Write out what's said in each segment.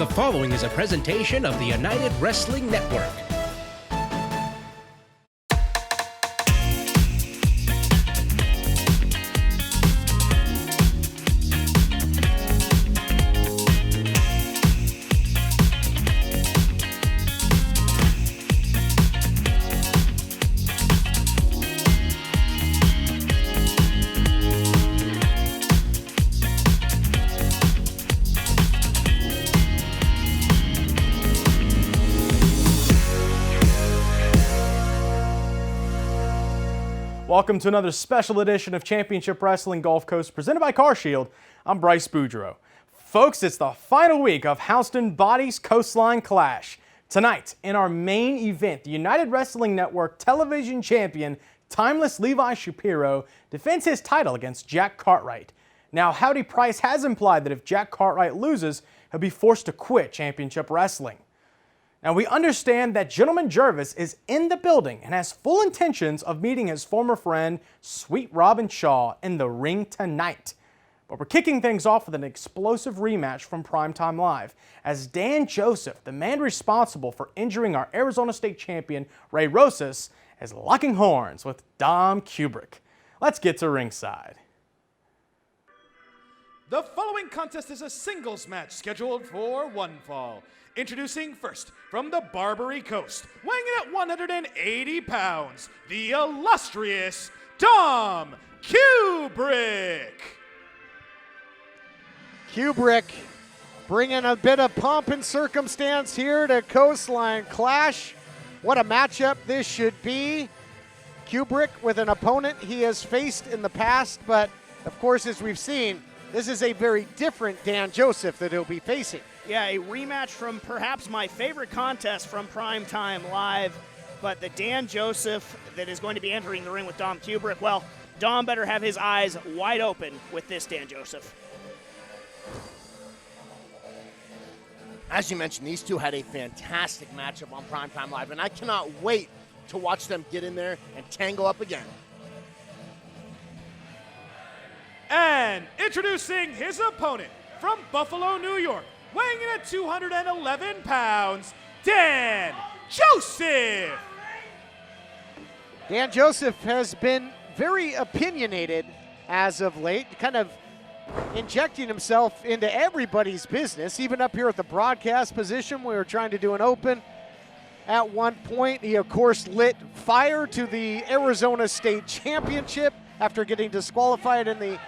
The following is a presentation of the United Wrestling Network. Welcome to another special edition of Championship Wrestling Gulf Coast presented by CarShield. I'm Bryce Boudreaux. Folks, it's the final week of Halston Boddy's Coastline Clash. Tonight, in our main event, the United Wrestling Network television champion, Timeless Levi Shapiro, defends his title against Jack Cartwright. Now, Howdy Price has implied that if Jack Cartwright loses, he'll be forced to quit Championship Wrestling. Now, we understand that Gentleman Jervis is in the building and has full intentions of meeting his former friend, Sweet Robin Shaw, in the ring tonight. But we're kicking things off with an explosive rematch from Primetime Live, as Dan Joseph, the man responsible for injuring our Arizona State champion, Ray Rosas, is locking horns with Dom Kubrick. Let's get to ringside. The following contest is a singles match scheduled for one fall. Introducing first, from the Barbary Coast, weighing in at 180 pounds, the illustrious Dom Kubrick. Kubrick bringing a bit of pomp and circumstance here to Coastline Clash. What a matchup this should be. Kubrick with an opponent he has faced in the past, but of course, as we've seen, this is a very different Dan Joseph that he'll be facing. Yeah, a rematch from perhaps my favorite contest from Primetime Live, but the Dan Joseph that is going to be entering the ring with Dom Kubrick, well, Dom better have his eyes wide open with this Dan Joseph. As you mentioned, these two had a fantastic matchup on Primetime Live, and I cannot wait to watch them get in there and tangle up again. And introducing his opponent from Buffalo, New York, weighing in at 211 pounds, Dan Joseph. Dan Joseph has been very opinionated as of late, kind of injecting himself into everybody's business, even up here at the broadcast position. We were trying to do an open. At one point, he, of course, lit fire to the Arizona State Championship after getting disqualified in the,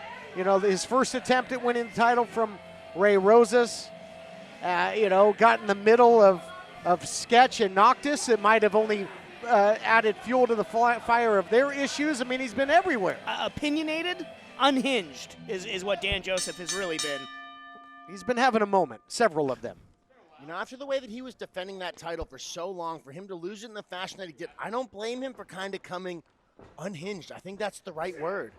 his first attempt at winning the title from Ray Rosas. Got in the middle of Sketch and Noctis. It might have only added fuel to the fire of their issues. I mean, he's been everywhere. Opinionated, unhinged is what Dan Joseph has really been. He's been having a moment, several of them. After the way that he was defending that title for so long, for him to lose it in the fashion that he did, I don't blame him for kind of coming unhinged. I think that's the right word.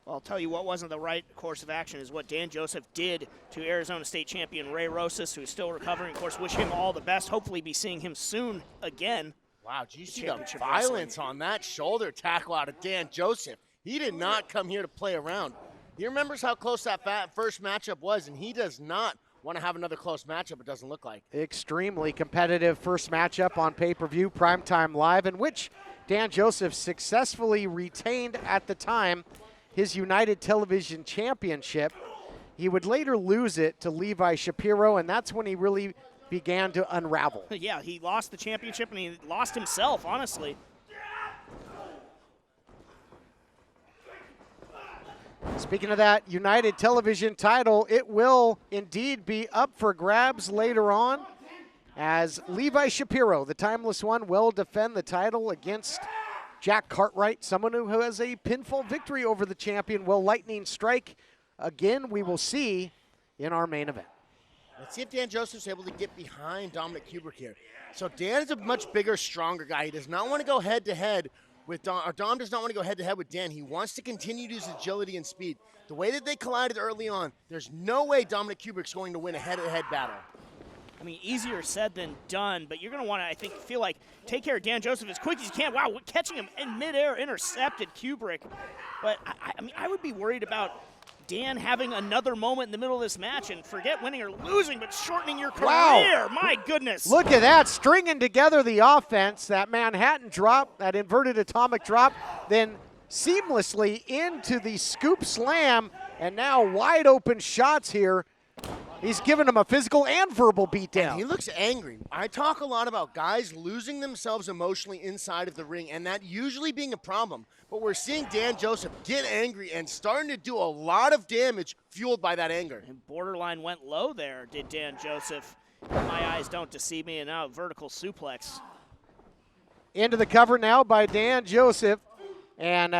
Well, I'll tell you what wasn't the right course of action is what Dan Joseph did to Arizona State champion Ray Rosas, who's still recovering. Of course, wish him all the best. Hopefully be seeing him soon again. Wow, did you see the violence on that shoulder tackle out of Dan Joseph? He did not come here to play around. He remembers how close that first matchup was, and he does not want to have another close matchup, it doesn't look like. Extremely competitive first matchup on pay-per-view, Primetime Live, in which Dan Joseph successfully retained at the time his United Television Championship. He would later lose it to Levi Shapiro, and that's when he really began to unravel. Yeah, he lost the championship, and he lost himself, honestly. Speaking of that United Television title, it will indeed be up for grabs later on, as Levi Shapiro, the Timeless One, will defend the title against Jack Cartwright, someone who has a pinfall victory over the champion. Will Lightning strike? Again, we will see in our main event. Let's see if Dan Joseph's able to get behind Dominic Kubrick here. So Dan is a much bigger, stronger guy. He does not want to go head-to-head with Dom, or Dom does not want to go head-to-head with Dan. He wants to continue to use agility and speed. The way that they collided early on, there's no way Dominic Kubrick's going to win a head-to-head battle. I mean, easier said than done, but you're going to want to, feel like, take care of Dan Joseph as quick as you can. Wow, catching him in midair, intercepted Kubrick. But, I would be worried about Dan having another moment in the middle of this match, and forget winning or losing, but shortening your career. Wow. My goodness. Look at that, stringing together the offense, that Manhattan drop, that inverted atomic drop, then seamlessly into the scoop slam, and now wide open shots here. He's giving him a physical and verbal beatdown. He looks angry. I talk a lot about guys losing themselves emotionally inside of the ring, and that usually being a problem. But we're seeing Dan Joseph get angry and starting to do a lot of damage fueled by that anger. And borderline went low there, did Dan Joseph. My eyes don't deceive me, and now vertical suplex. Into the cover now by Dan Joseph. And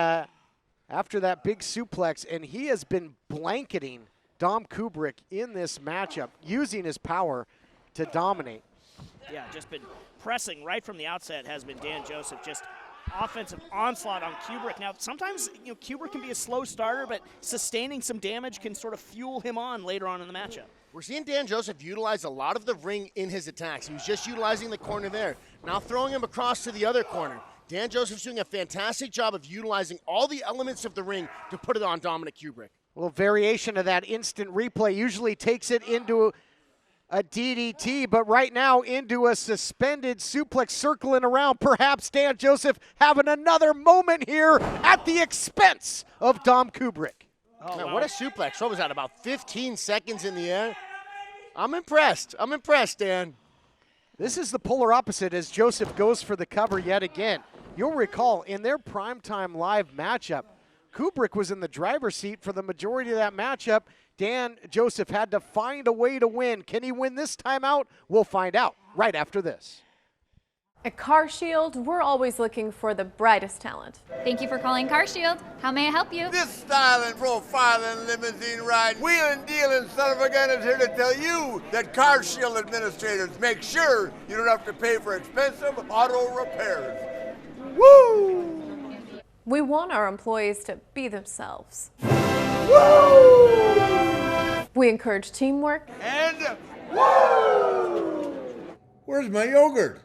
after that big suplex, and he has been blanketing Dom Kubrick in this matchup, using his power to dominate. Yeah, just been pressing right from the outset has been Dan Joseph, just offensive onslaught on Kubrick. Now, sometimes Kubrick can be a slow starter, but sustaining some damage can sort of fuel him on later on in the matchup. We're seeing Dan Joseph utilize a lot of the ring in his attacks. He was just utilizing the corner there. Now throwing him across to the other corner. Dan Joseph's doing a fantastic job of utilizing all the elements of the ring to put it on Dominic Kubrick. Well, variation of that instant replay usually takes it into a DDT, but right now into a suspended suplex circling around. Perhaps Dan Joseph having another moment here at the expense of Dom Kubrick. Oh, man, what a suplex. What was that, about 15 seconds in the air? I'm impressed. I'm impressed, Dan. This is the polar opposite as Joseph goes for the cover yet again. You'll recall in their primetime live matchup, Kubrick was in the driver's seat for the majority of that matchup. Dan Joseph had to find a way to win. Can he win this time out? We'll find out right after this. At CarShield, we're always looking for the brightest talent. Thank you for calling CarShield. How may I help you? This styling, profiling, limousine ride, wheeling, dealing son of a gun is here to tell you that CarShield administrators make sure you don't have to pay for expensive auto repairs. Woo! We want our employees to be themselves. Woo! We encourage teamwork. And woo! Where's my yogurt?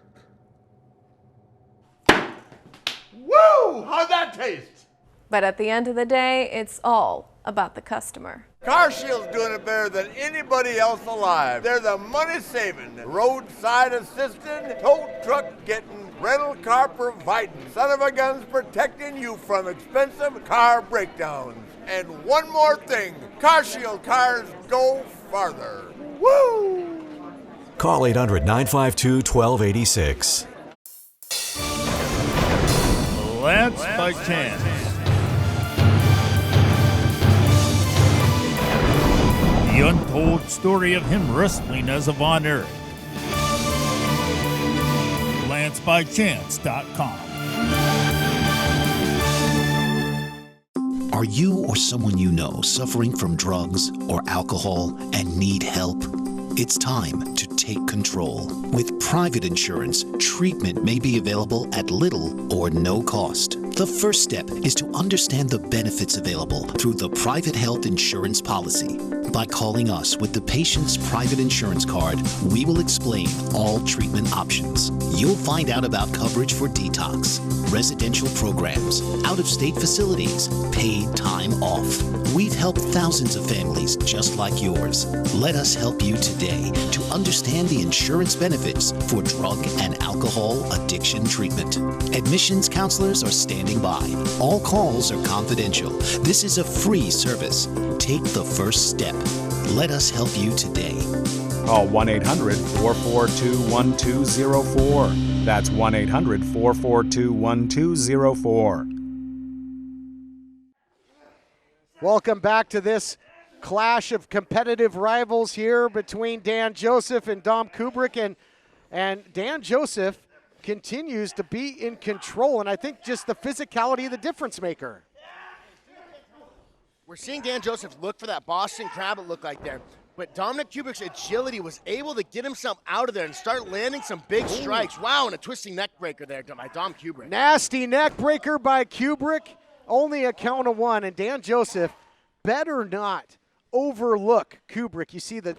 Woo! How'd that taste? But at the end of the day, it's all about the customer. CarShield's doing it better than anybody else alive. They're the money-saving, roadside assistant, tow truck getting, rental car providing, son of a guns protecting you from expensive car breakdowns. And one more thing, CarShield cars go farther. Woo! Call 800-952-1286. Lance by chance. The untold story of him wrestling as a Von Erich. LanceByChance.com. Are you or someone you know suffering from drugs or alcohol and need help? It's time to take control. With private insurance, treatment may be available at little or no cost. The first step is to understand the benefits available through the private health insurance policy. By calling us with the patient's private insurance card, we will explain all treatment options. You'll find out about coverage for detox, residential programs, out-of-state facilities, paid time off. We've helped thousands of families just like yours. Let us help you today to understand the insurance benefits for drug and alcohol addiction treatment. Admissions counselors are standing by. All calls are confidential. This is a free service. Take the first step. Let us help you today. Call 1-800-442-1204. That's 1-800-442-1204. Welcome back to this clash of competitive rivals here between Dan Joseph and Dom Kubrick. And Dan Joseph continues to be in control, and I think just the physicality of the difference maker. We're seeing Dan Joseph look for that Boston Crab, it looked like there. But Dominic Kubrick's agility was able to get himself out of there and start landing some big strikes. Wow, and a twisting neck breaker there by Dom Kubrick. Nasty neck breaker by Kubrick. Only a count of one, and Dan Joseph better not overlook Kubrick. You see the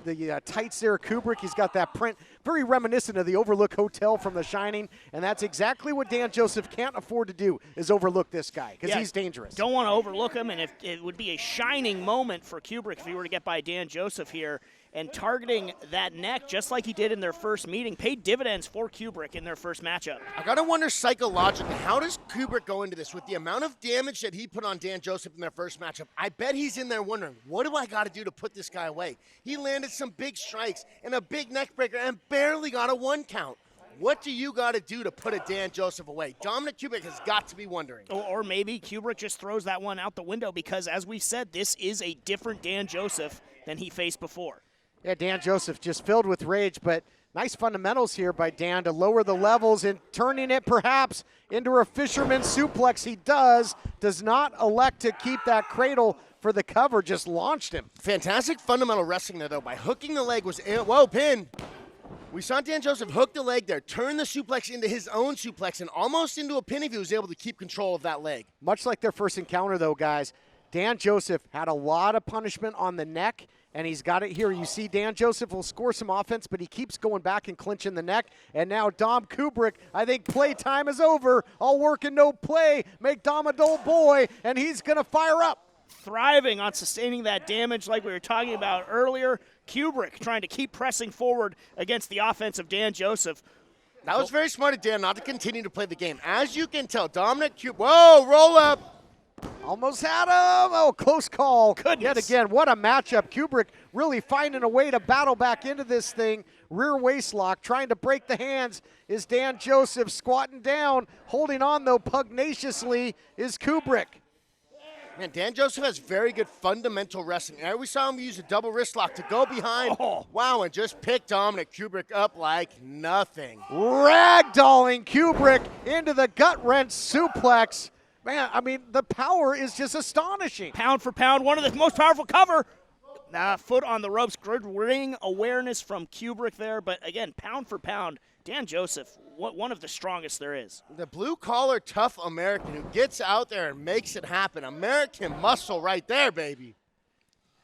tights there, Kubrick. He's got that print very reminiscent of the Overlook Hotel from The Shining, and that's exactly what Dan Joseph can't afford to do, is overlook this guy, because he's dangerous. Don't want to overlook him, and if it would be a shining moment for Kubrick if he were to get by Dan Joseph here, and targeting that neck just like he did in their first meeting paid dividends for Kubrick in their first matchup. I got to wonder psychologically, how does Kubrick go into this? With the amount of damage that he put on Dan Joseph in their first matchup, I bet he's in there wondering, what do I got to do to put this guy away? He landed some big strikes and a big neck breaker and barely got a 1 count. What do you got to do to put a Dan Joseph away? Dominic Kubrick has got to be wondering. Or maybe Kubrick just throws that one out the window because, as we said, this is a different Dan Joseph than he faced before. Yeah, Dan Joseph just filled with rage, but nice fundamentals here by Dan to lower the levels and turning it perhaps into a fisherman suplex. He does not elect to keep that cradle for the cover, just launched him. Fantastic fundamental wrestling there, though, by hooking the leg was, whoa, pin. We saw Dan Joseph hook the leg there, turn the suplex into his own suplex, and almost into a pin if he was able to keep control of that leg. Much like their first encounter, though, guys, Dan Joseph had a lot of punishment on the neck, and he's got it here. You see Dan Joseph will score some offense, but he keeps going back and clinching the neck. And now Dom Kubrick, I think playtime is over. All work and no play. Make Dom a dull boy, and he's going to fire up. Thriving on sustaining that damage like we were talking about earlier. Kubrick trying to keep pressing forward against the offense of Dan Joseph. That was very smart of Dan not to continue to play the game. As you can tell, Dominic Kubrick, whoa, roll up. Almost had him. Oh, close call. Goodness. Yet again, what a matchup. Kubrick really finding a way to battle back into this thing. Rear waist lock, trying to break the hands is Dan Joseph. Squatting down, holding on, though, pugnaciously is Kubrick. Man, Dan Joseph has very good fundamental wrestling. And we saw him use a double wrist lock to go behind. Oh. Wow, and just pick Dominic Kubrick up like nothing. Ragdolling Kubrick into the gut-wrench suplex. Man, I mean, the power is just astonishing. Pound for pound, one of the most powerful cover. Foot on the ropes, good ring awareness from Kubrick there. But again, pound for pound, Dan Joseph, one of the strongest there is. The blue-collar, tough American who gets out there and makes it happen. American muscle right there, baby.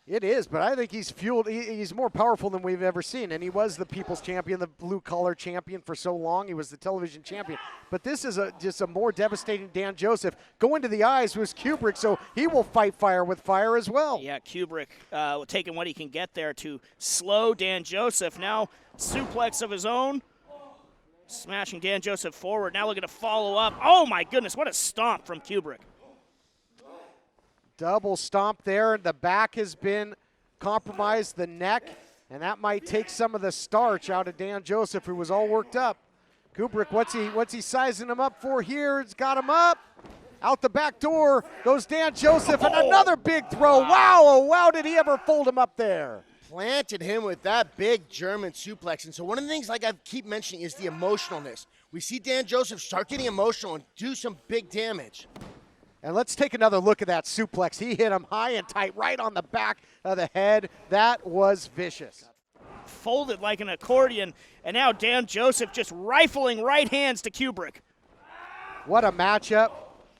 It is, but I think he's fueled. He's more powerful than we've ever seen, and he was the people's champion, the blue-collar champion for so long. He was the television champion. But this is just a more devastating Dan Joseph. Going to the eyes was Kubrick, so he will fight fire with fire as well. Yeah, Kubrick taking what he can get there to slow Dan Joseph. Now suplex of his own, smashing Dan Joseph forward. Now looking to follow up. Oh, my goodness, what a stomp from Kubrick. Double stomp there. The back has been compromised, the neck, and that might take some of the starch out of Dan Joseph, who was all worked up. Kubrick, what's he sizing him up for here? It's got him up. Out the back door goes Dan Joseph, and another big throw. Wow, oh, wow, did he ever fold him up there? Planted him with that big German suplex. And so one of the things, like I keep mentioning, is the emotionalness. We see Dan Joseph start getting emotional and do some big damage. And let's take another look at that suplex. He hit him high and tight right on the back of the head. That was vicious. Folded like an accordion, and now Dan Joseph just rifling right hands to Kubrick. What a matchup.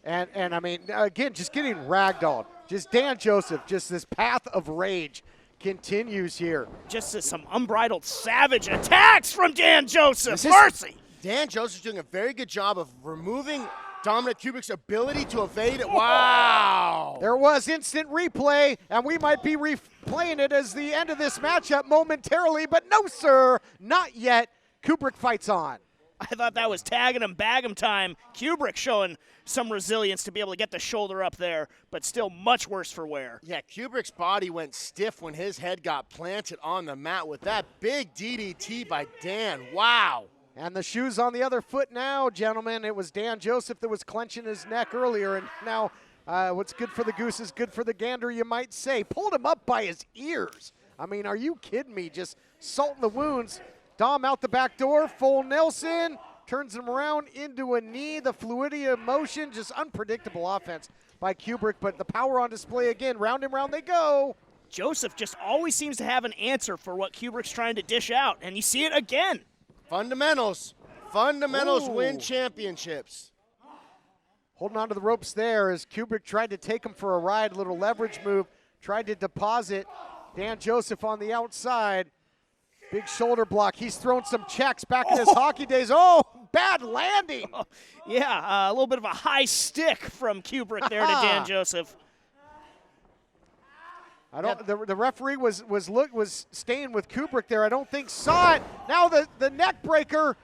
And I mean, again, just getting ragdolled. Just Dan Joseph, just this path of rage continues here. Just some unbridled savage attacks from Dan Joseph. Mercy. Dan Joseph's doing a very good job of removing Dominic Kubrick's ability to evade it. Wow. There was instant replay, and we might be replaying it as the end of this matchup momentarily, but no, sir, not yet. Kubrick fights on. I thought that was tagging him, bag him time. Kubrick showing some resilience to be able to get the shoulder up there, but still much worse for wear. Yeah, Kubrick's body went stiff when his head got planted on the mat with that big DDT by Dan. Wow. And the shoe's on the other foot now, gentlemen. It was Dan Joseph that was clenching his neck earlier, and now what's good for the goose is good for the gander, you might say. Pulled him up by his ears. I mean, are you kidding me? Just salting the wounds. Dom out the back door, full Nelson, turns him around into a knee. The fluidity of motion, just unpredictable offense by Kubrick, but the power on display again. Round and round they go. Joseph just always seems to have an answer for what Kubrick's trying to dish out, and you see it again. Fundamentals win championships. Holding on to the ropes there as Kubrick tried to take him for a ride, a little leverage move, tried to deposit Dan Joseph on the outside. Big shoulder block. He's thrown some checks back in his hockey days. Oh, bad landing. Oh, yeah, a little bit of a high stick from Kubrick there to Dan Joseph. The referee was staying with Kubrick there. I don't think saw it. Now the neck breaker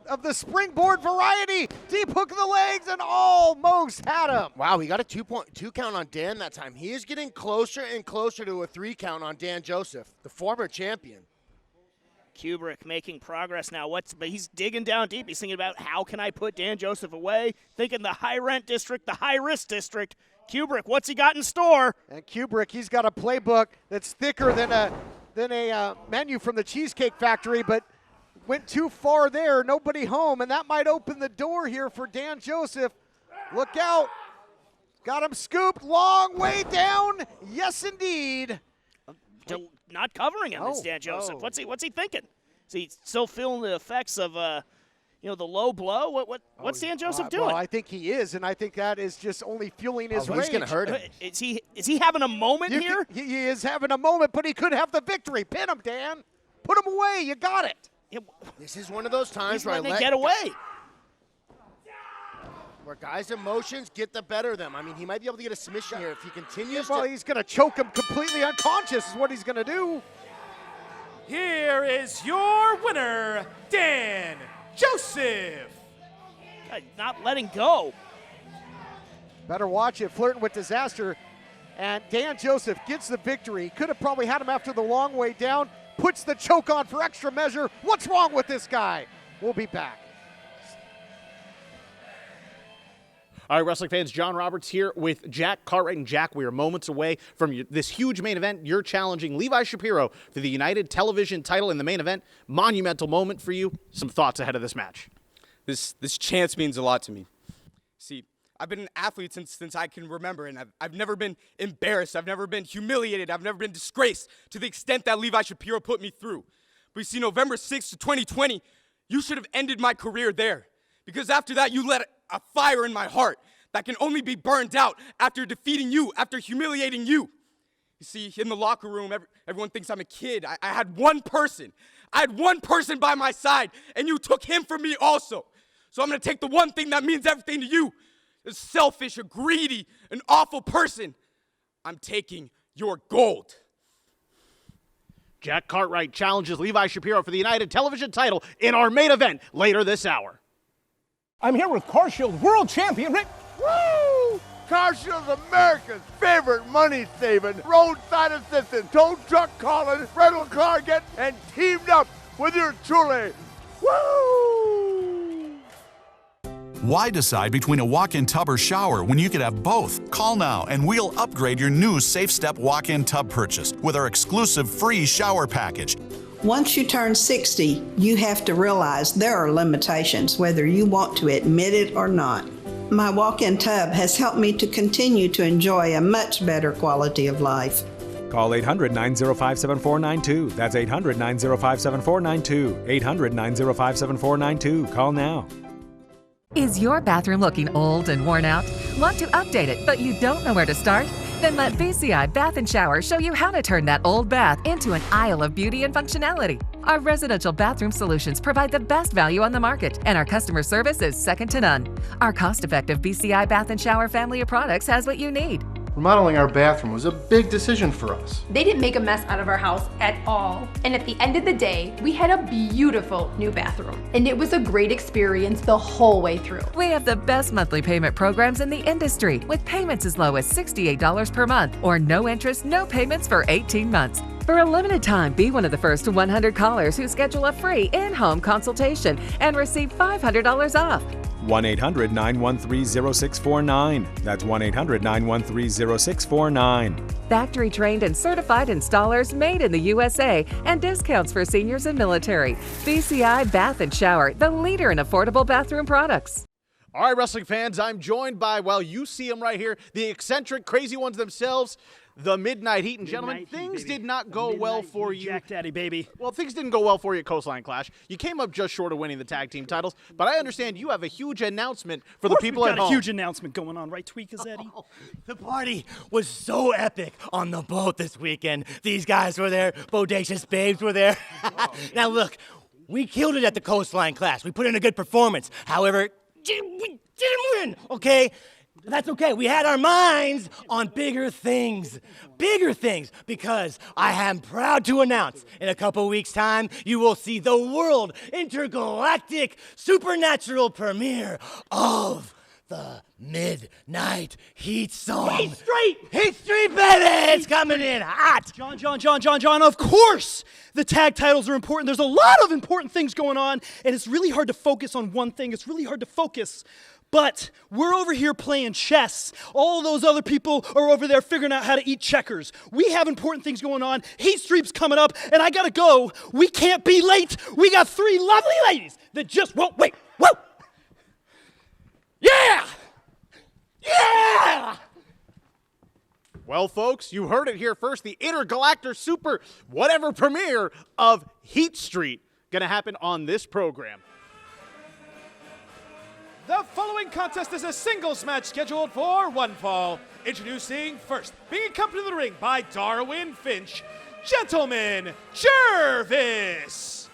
of the springboard variety. Deep hook of the legs and almost had him. Wow, he got a 2 count on Dan that time. He is getting closer and closer to a 3 count on Dan Joseph, the former champion. Kubrick making progress now. But he's digging down deep. He's thinking about how can I put Dan Joseph away? Thinking the high rent district, the high risk district. Kubrick, what's he got in store? And Kubrick, he's got a playbook that's thicker than a menu from the Cheesecake Factory, but went too far there. Nobody home, and that might open the door here for Dan Joseph. Look out. Got him scooped. Long way down. Yes, indeed. Not covering him is Dan Joseph. What's he thinking? Is he still feeling the effects of the low blow? What's Dan Joseph doing? Well, I think he is, and I think that is just only fueling his rage. He's going to hurt him. Is he having a moment here? He is having a moment, but he could have the victory. Pin him, Dan. Put him away. You got it. This is one of those times where they get away. Where guys' emotions get the better of them. I mean, he might be able to get a submission here if he continues he's going to choke him completely unconscious is what he's going to do. Here is your winner, Dan Joseph. Not letting go. Better watch it, flirting with disaster. And Dan Joseph gets the victory. Could have probably had him after the long way down. Puts the choke on for extra measure. What's wrong with this guy? We'll be back. All right, wrestling fans, John Roberts here with Jack Cartwright. And Jack, we are moments away from this huge main event. You're challenging Levi Shapiro for the United Television title in the main event. Monumental moment for you. Some thoughts ahead of this match. This chance means a lot to me. See, I've been an athlete since I can remember, and I've never been embarrassed. I've never been humiliated. I've never been disgraced to the extent that Levi Shapiro put me through. But you see, November 6th of 2020, you should have ended my career there. Because after that, you let a fire in my heart that can only be burned out after defeating you, after humiliating you. You see, in the locker room, everyone thinks I'm a kid. I had one person. I had one person by my side, and you took him from me also. So I'm going to take the one thing that means everything to you. A selfish, a greedy, an awful person. I'm taking your gold. Jack Cartwright challenges Levi Shapiro for the United Television title in our main event later this hour. I'm here with CarShield World Champion Rick. Woo! CarShield's America's favorite money-saving, roadside assistant, tow truck calling, rental car getting, and teamed up with your truly. Woo! Why decide between a walk-in tub or shower when you could have both? Call now and we'll upgrade your new Safe Step walk-in tub purchase with our exclusive free shower package. Once you turn 60, you have to realize there are limitations, whether you want to admit it or not. My walk-in tub has helped me to continue to enjoy a much better quality of life. Call 800-905-7492. That's 800-905-7492. 800-905-7492. Call now. Is your bathroom looking old and worn out? Want to update it, but you don't know where to start? Then let BCI Bath & Shower show you how to turn that old bath into an aisle of beauty and functionality. Our residential bathroom solutions provide the best value on the market, and our customer service is second to none. Our cost-effective BCI Bath & Shower family of products has what you need. Remodeling our bathroom was a big decision for us. They didn't make a mess out of our house at all. And at the end of the day, we had a beautiful new bathroom. And it was a great experience the whole way through. We have the best monthly payment programs in the industry, with payments as low as $68 per month, or no interest, no payments for 18 months. For a limited time, be one of the first 100 callers who schedule a free in-home consultation and receive $500 off. 1-800-913-0649. That's 1-800-913-0649. Factory-trained and certified installers made in the USA, and discounts for seniors and military. BCI Bath & Shower, the leader in affordable bathroom products. All right, wrestling fans, I'm joined by, well, you see them right here, the eccentric, crazy ones themselves, the Midnight Heat. And gentlemen, things did not go well for you. Jack Daddy, baby. Well, things didn't go well for you at Coastline Clash. You came up just short of winning the tag team titles, but I understand you have a huge announcement for the people at home. We've got a huge announcement going on, right, Tweakazetti? The party was so epic on the boat this weekend. These guys were there. Bodacious babes were there. Now, look, we killed it at the Coastline Clash. We put in a good performance. However, we didn't win, okay? That's okay. We had our minds on bigger things, because I am proud to announce in a couple weeks' time, you will see the world intergalactic supernatural premiere of the Midnight Heat song. Heat Street! Heat Street, baby! It's coming in hot! John, of course the tag titles are important. There's a lot of important things going on, and it's really hard to focus on one thing. It's really hard to focus. But we're over here playing chess. All those other people are over there figuring out how to eat checkers. We have important things going on. Heat Street's coming up, and I gotta go. We can't be late. We got 3 lovely ladies that just won't wait. Whoa! Yeah! Yeah! Well, folks, you heard it here first. The Intergalactic Super whatever premiere of Heat Street gonna happen on this program. The following contest is a singles match scheduled for one fall. Introducing first, being accompanied to the ring by Darwin, Finch, Gentleman Jervis.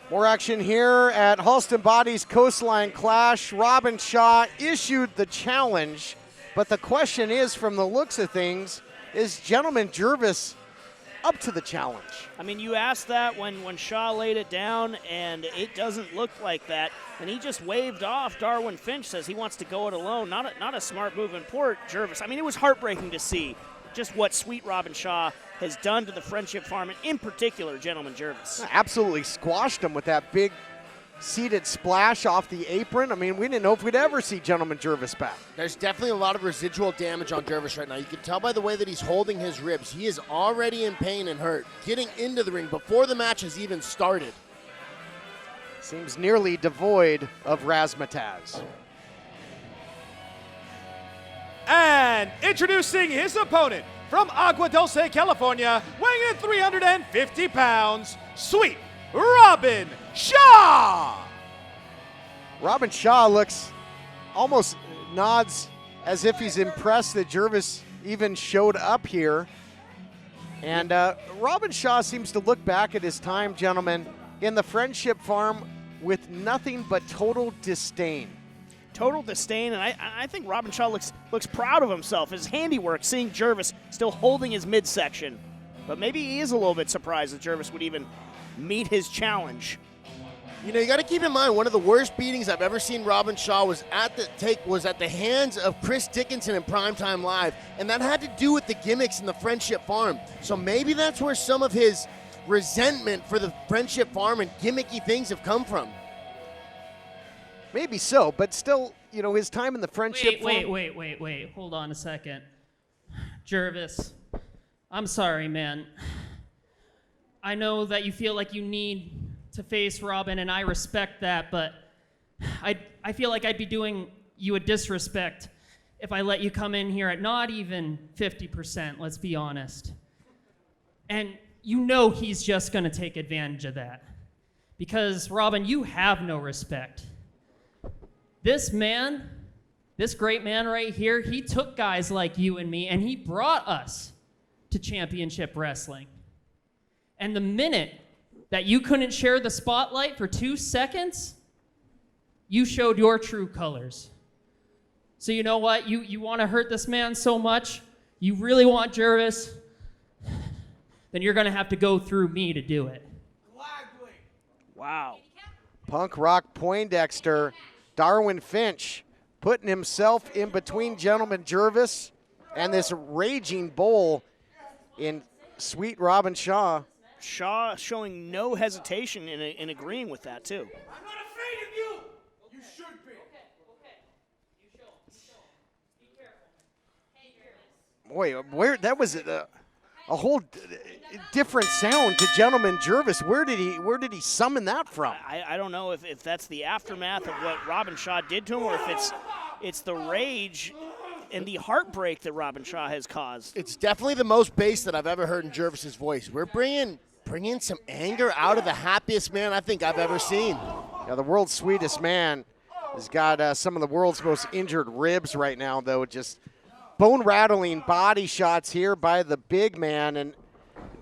More action here at Halston Boddy's Coastline Clash. Robin Shaw issued the challenge, but the question is, from the looks of things, is Gentleman Jervis up to the challenge? I mean, you asked that when Shaw laid it down, and it doesn't look like that. And he just waved off Darwin Finch, says he wants to go it alone. Not a smart move in port, Jervis. I mean, it was heartbreaking to see just what sweet Robin Shaw has done to the Friendship Farm, and in particular, Gentleman Jervis. Absolutely squashed him with that big seated splash off the apron. I mean, we didn't know if we'd ever see Gentleman Jervis back. There's definitely a lot of residual damage on Jervis right now. You can tell by the way that he's holding his ribs. He is already in pain and hurt, getting into the ring before the match has even started. Seems nearly devoid of razzmatazz. And introducing his opponent from Agua Dulce, California, weighing in at 350 pounds, Sweet Robin Shaw. Robin Shaw looks, almost nods as if he's impressed that Jervis even showed up here. And Robin Shaw seems to look back at his time, gentlemen, in the Friendship Farm with nothing but total disdain. Total disdain, and I think Robin Shaw looks proud of himself, his handiwork, seeing Jervis still holding his midsection. But maybe he is a little bit surprised that Jervis would even meet his challenge. You know, you got to keep in mind, one of the worst beatings I've ever seen Robin Shaw was at the hands of Chris Dickinson in Primetime Live, and that had to do with the gimmicks in the Friendship Farm. So maybe that's where some of his resentment for the Friendship Farm and gimmicky things have come from. Maybe so, but still, you know, his time in the Friendship Farm. Wait. Hold on a second. Jervis, I'm sorry, man. I know that you feel like you need to face Robin, and I respect that, but I feel like I'd be doing you a disrespect if I let you come in here at not even 50%, let's be honest. And you know he's just going to take advantage of that. Because, Robin, you have no respect. This man, this great man right here, he took guys like you and me, and he brought us to championship wrestling. And the minute that you couldn't share the spotlight for 2 seconds, you showed your true colors. So you know what? You want to hurt this man so much, you really want Jervis, then you're going to have to go through me to do it. Wow. Punk Rock Poindexter, Darwin Finch, putting himself in between Gentleman Jervis and this raging bull in Sweet Robin Shaw. Shaw showing no hesitation in agreeing with that, too. I'm not afraid of you. You should be. Okay. You show him. Be careful. Boy, where that was a whole different sound to Gentleman Jervis. Where did he summon that from? I don't know if that's the aftermath of what Robin Shaw did to him, or if it's the rage and the heartbreak that Robin Shaw has caused. It's definitely the most bass that I've ever heard in Jervis's voice. We're bringing some anger out of the happiest man I think I've ever seen. Yeah, the world's sweetest man has got some of the world's most injured ribs right now, though. Just bone-rattling body shots here by the big man, and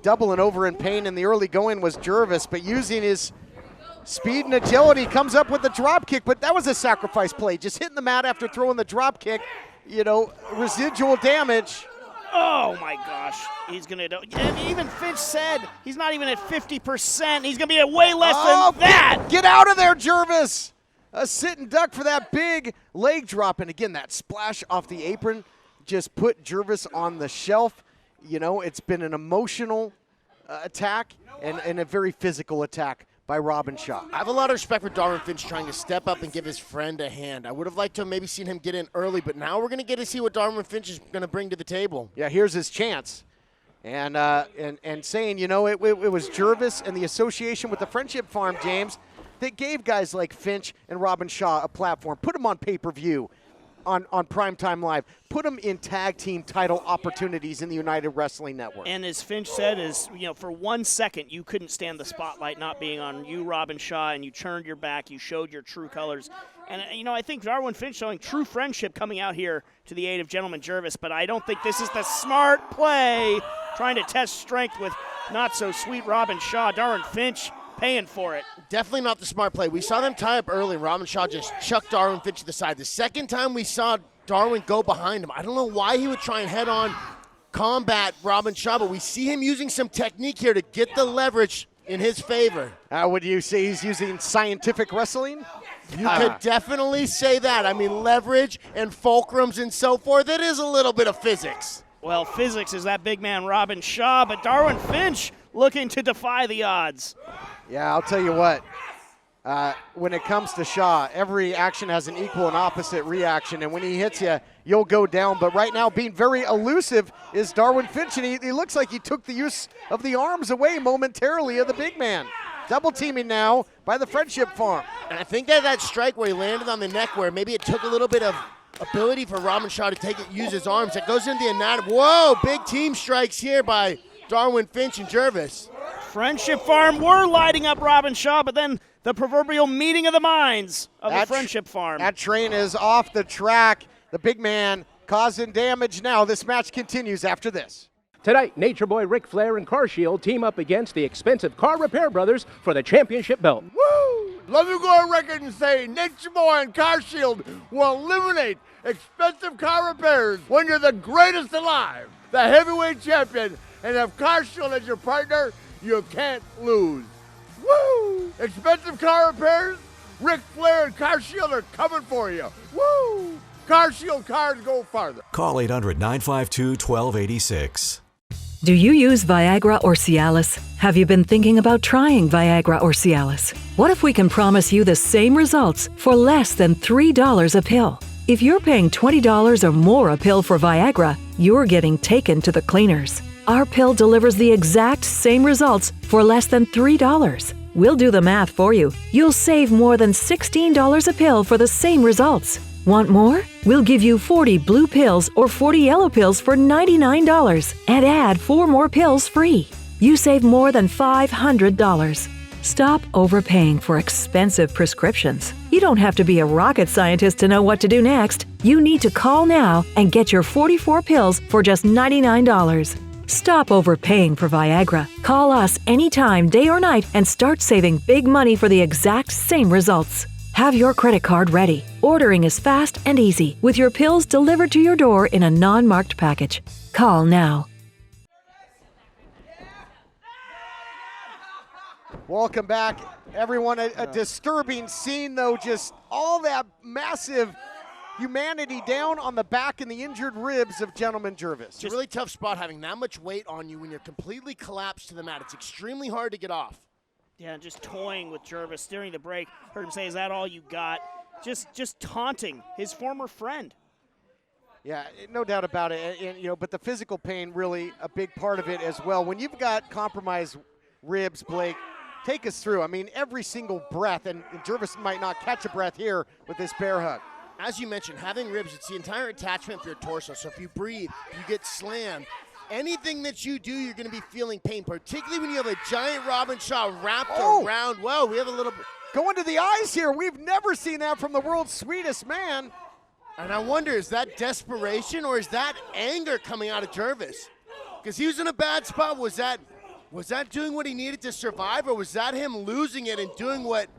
doubling over in pain in the early going was Jervis, but using his speed and agility comes up with the drop kick, but that was a sacrifice play. Just hitting the mat after throwing the drop kick, residual damage. Oh my gosh, he's gonna do, and even Finch said he's not even at 50%. He's gonna be at way less than that. Get out of there, Jervis. A sit and duck for that big leg drop, and again, that splash off the apron just put Jervis on the shelf. It's been an emotional attack and a very physical attack by Robin Shaw. I have a lot of respect for Darwin Finch trying to step up and give his friend a hand. I would have liked to have maybe seen him get in early, but now we're going to get to see what Darwin Finch is going to bring to the table. Yeah, here's his chance. And saying, it was Jervis and the association with the Friendship Farm, James, that gave guys like Finch and Robin Shaw a platform. Put them on pay-per-view. On Primetime Live, put them in tag team title opportunities in the United Wrestling Network. And as Finch said, for 1 second you couldn't stand the spotlight not being on you, Robin Shaw, and you turned your back, you showed your true colors. And I think Darwin Finch showing true friendship coming out here to the aid of Gentleman Jervis, but I don't think this is the smart play, trying to test strength with not so sweet Robin Shaw. Darwin Finch paying for it. Definitely not the smart play. We saw them tie up early, and Robin Shaw just chucked Darwin Finch to the side. The second time we saw Darwin go behind him, I don't know why he would try and head-on combat Robin Shaw, but we see him using some technique here to get the leverage in his favor. Would you say he's using scientific wrestling? You could definitely say that. I mean, leverage and fulcrums and so forth, it is a little bit of physics. Well, physics is that big man Robin Shaw, but Darwin Finch looking to defy the odds. Yeah, I'll tell you what. When it comes to Shaw, every action has an equal and opposite reaction, and when he hits you, you'll go down. But right now, being very elusive is Darwin Finch, and he looks like he took the use of the arms away momentarily of the big man. Double teaming now by the Friendship Farm. And I think that strike where he landed on the neck, where maybe it took a little bit of ability for Robin Shaw to use his arms. That goes into the anatomy. Whoa, big team strikes here by Darwin Finch and Jervis. Friendship Farm were lighting up Robin Shaw, but then the proverbial meeting of the minds of the Friendship Farm. That train is off the track. The big man causing damage now. This match continues after this. Tonight, Nature Boy Ric Flair and CarShield team up against the expensive Car Repair Brothers for the championship belt. Woo! Let me go on record and say Nature Boy and CarShield will eliminate expensive car repairs when you're the greatest alive, the heavyweight champion, and if CarShield is your partner, you can't lose. Woo! Expensive car repairs? Ric Flair and CarShield are coming for you. Woo! CarShield cars go farther. Call 800-952-1286. Do you use Viagra or Cialis? Have you been thinking about trying Viagra or Cialis? What if we can promise you the same results for less than $3 a pill? If you're paying $20 or more a pill for Viagra, you're getting taken to the cleaners. Our pill delivers the exact same results for less than $3. We'll do the math for you. You'll save more than $16 a pill for the same results. Want more? We'll give you 40 blue pills or 40 yellow pills for $99 and add 4 more pills free. You save more than $500. Stop overpaying for expensive prescriptions. You don't have to be a rocket scientist to know what to do next. You need to call now and get your 44 pills for just $99. Stop overpaying for Viagra. Call us anytime, day or night, and start saving big money for the exact same results. Have your credit card ready. Ordering is fast and easy, with your pills delivered to your door in a non-marked package. Call now. Welcome back, everyone. A disturbing scene, though. Just all that massive humanity down on the back and the injured ribs of Gentleman Jervis. It's a really tough spot having that much weight on you when you're completely collapsed to the mat. It's extremely hard to get off. Yeah, just toying with Jervis during the break. Heard him say, "Is that all you got?" Just taunting his former friend. Yeah, no doubt about it. And, but the physical pain really a big part of it as well. When you've got compromised ribs, Blake, take us through. I mean, every single breath, and Jervis might not catch a breath here with this bear hug. as you mentioned, having ribs, it's the entire attachment for your torso. So if you breathe, you get slammed. Anything that you do, you're going to be feeling pain, particularly when you have a giant Robin Shaw wrapped around. Whoa, we have a little... Going to the eyes here. We've never seen that from the world's sweetest man. And I wonder, is that desperation or is that anger coming out of Jervis? Because he was in a bad spot. Was that doing what he needed to survive, or was that him losing it and doing what